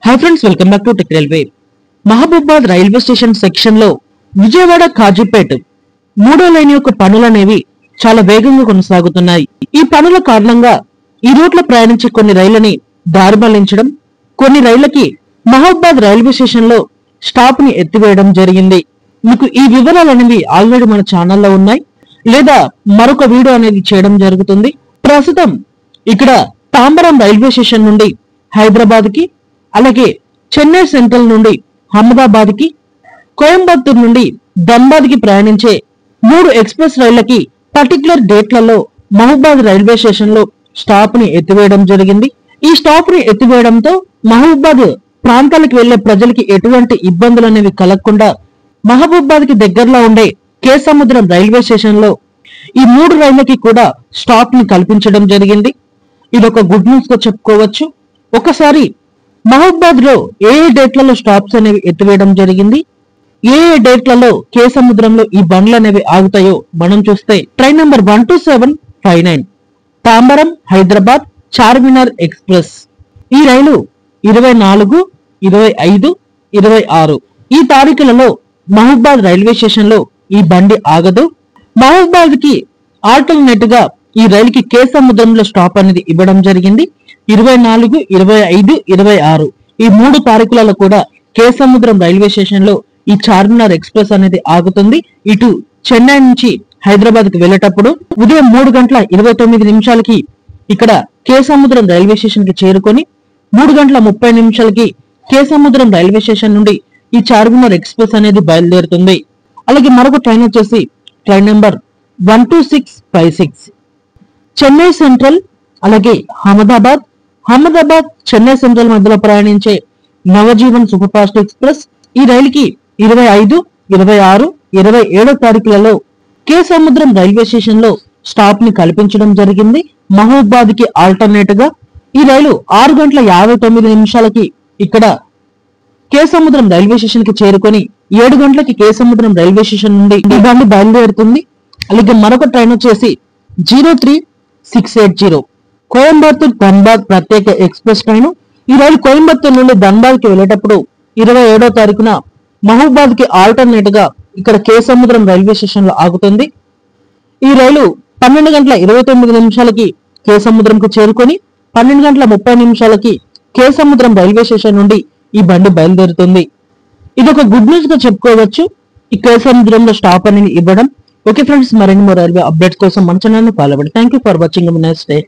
Hi friends, welcome back to tech railway. Mahabubabad railway station section లో విజయవాడ కాజీపేట్ మూడో line యొక్క పనులనేవి చాలా వేగంగా కొనసాగుతున్నాయి. ఈ పనుల కారణంగా ఈ రూట్ లో ప్రయాణించే కొన్ని రైళ్లని దారి మళ్లించడం, కొన్ని రైళ్లకి మహబూబాబాద్ రైల్వే స్టేషన్ లో స్టాప్ ని ఎత్తివేయడం జరిగింది. మీకు ఈ వివరాలు అనేవి ఆల్రెడీ మన ఛానల్లో ఉన్నాయి, లేదా మరొక వీడియో అనేది చేయడం జరుగుతుంది. ప్రస్తుతం ఇక్కడ తాంబరం రైల్వే స్టేషన్ నుండి హైదరాబాద్ కి, అలాగే చెన్నై సెంట్రల్ నుండి అహ్మదాబాద్ కి, కోయంబత్తూర్ నుండి ధన్బాద్ కి ప్రయాణించే 3 ఎక్స్ప్రెస్ రైళ్లకి పర్టికులర్ డేట్లలో మహబూబాబాద్ రైల్వే స్టేషన్ లో స్టాప్ ని ఎత్తివేయడం జరిగింది. ఈ స్టాప్ ని ఎత్తివేయడంతో మహబూబాబాద్ ప్రాంతాలకు వెళ్లే ప్రజలకి ఎటువంటి ఇబ్బందులు అనేవి కలగకుండా మహబూబాబాద్ కి దగ్గరలో ఉండే కేసముద్రం రైల్వే స్టేషన్ లో ఈ 3 రైళ్లకి కూడా స్టాప్ ని కల్పించడం జరిగింది. ఇది ఒక గుడ్ న్యూస్ గా చెప్పుకోవచ్చు. ఒకసారి మహబూబాబాద్ లో ఏ డేట్లలో స్టాప్స్ అనేవి ఎత్తివేయడం జరిగింది, ఏ డేట్లలో కేసముద్రంలో ఈ బండ్లు అనేవి ఆగుతాయో మనం చూస్తే, train number 12759 Tambaram Hyderabad Charminar express. ఈ రైలు 24, 25, 26 ఈ తారీఖులలో మహబూబాబాద్ రైల్వే స్టేషన్ లో ఈ బండి ఆగదు. మహబూబాబాద్ కి ఆల్టర్నేట్ గా ఈ రైలుకి కేసముద్రంలో స్టాప్ అనేది ఇవ్వడం జరిగింది. 24, 25, 26 ఈ 3 తారీఖులలో కూడా కేసముద్రం రైల్వే స్టేషన్ లో ఈ చార్మినార్ ఎక్స్ప్రెస్ అనేది ఆగుతుంది. ఇటు చెన్నై నుంచి హైదరాబాద్ కి వెళ్లేటప్పుడు ఉదయం 3:29 ఇక్కడ కేసముద్రం రైల్వే స్టేషన్ కి చేరుకొని 3:30 కేసముద్రం రైల్వే స్టేషన్ నుండి ఈ చార్మినార్ ఎక్స్ప్రెస్ అనేది బయలుదేరుతుంది. అలాగే మరొక ట్రైన్ వచ్చేసి ట్రైన్ నెంబర్ 12656 చెన్నై సెంట్రల్, అలాగే అహ్మదాబాద్ చెన్నై సెంట్రల్ మధ్యలో ప్రయాణించే నవజీవన్ సూపర్ ఫాస్ట్ ఎక్స్ప్రెస్. ఈ రైలుకి 25, 26, 27 తారీఖులలో కేసముద్రం రైల్వే స్టేషన్ లో స్టాప్ ని కల్పించడం జరిగింది. మహబూబాబాద్ కి ఆల్టర్నేట్ గా ఈ రైలు 6:59 ఇక్కడ కేసముద్రం రైల్వే స్టేషన్ కి చేరుకొని 7 గంటలకి కేసముద్రం రైల్వే స్టేషన్ నుండి ఈ బండి బయలుదేరుతుంది. అలాగే మరొక ట్రైన్ వచ్చేసి 03680 కోయంబత్తూర్ ధన్బాద్ ప్రత్యేక ఎక్స్ప్రెస్ ట్రైన్. ఈ రైలు కోయంబత్తూర్ నుండి ధన్బాద్ కి వెళ్లేటప్పుడు 27వ తారీఖున మహబూబాబాద్ కి ఆల్టర్నేట్ గా ఇక్కడ కేసముద్రం రైల్వే స్టేషన్ లో ఆగుతుంది. ఈ రైలు 12:29 కేసముద్రం కి చేరుకొని 12:30 కేసముద్రం రైల్వే స్టేషన్ నుండి ఈ బండి బయలుదేరుతుంది. ఇది ఒక గుడ్ న్యూస్ గా చెప్పుకోవచ్చు, ఈ కేసముద్రంలో స్టాప్ అనేది ఇవ్వడం. ఓకే ఫ్రెండ్స్, మరిన్ని రైల్వే అప్డేట్స్ కోసం మన ఛానల్ ని ఫాలో అవ్వండి. Thank you for watching. Nice day.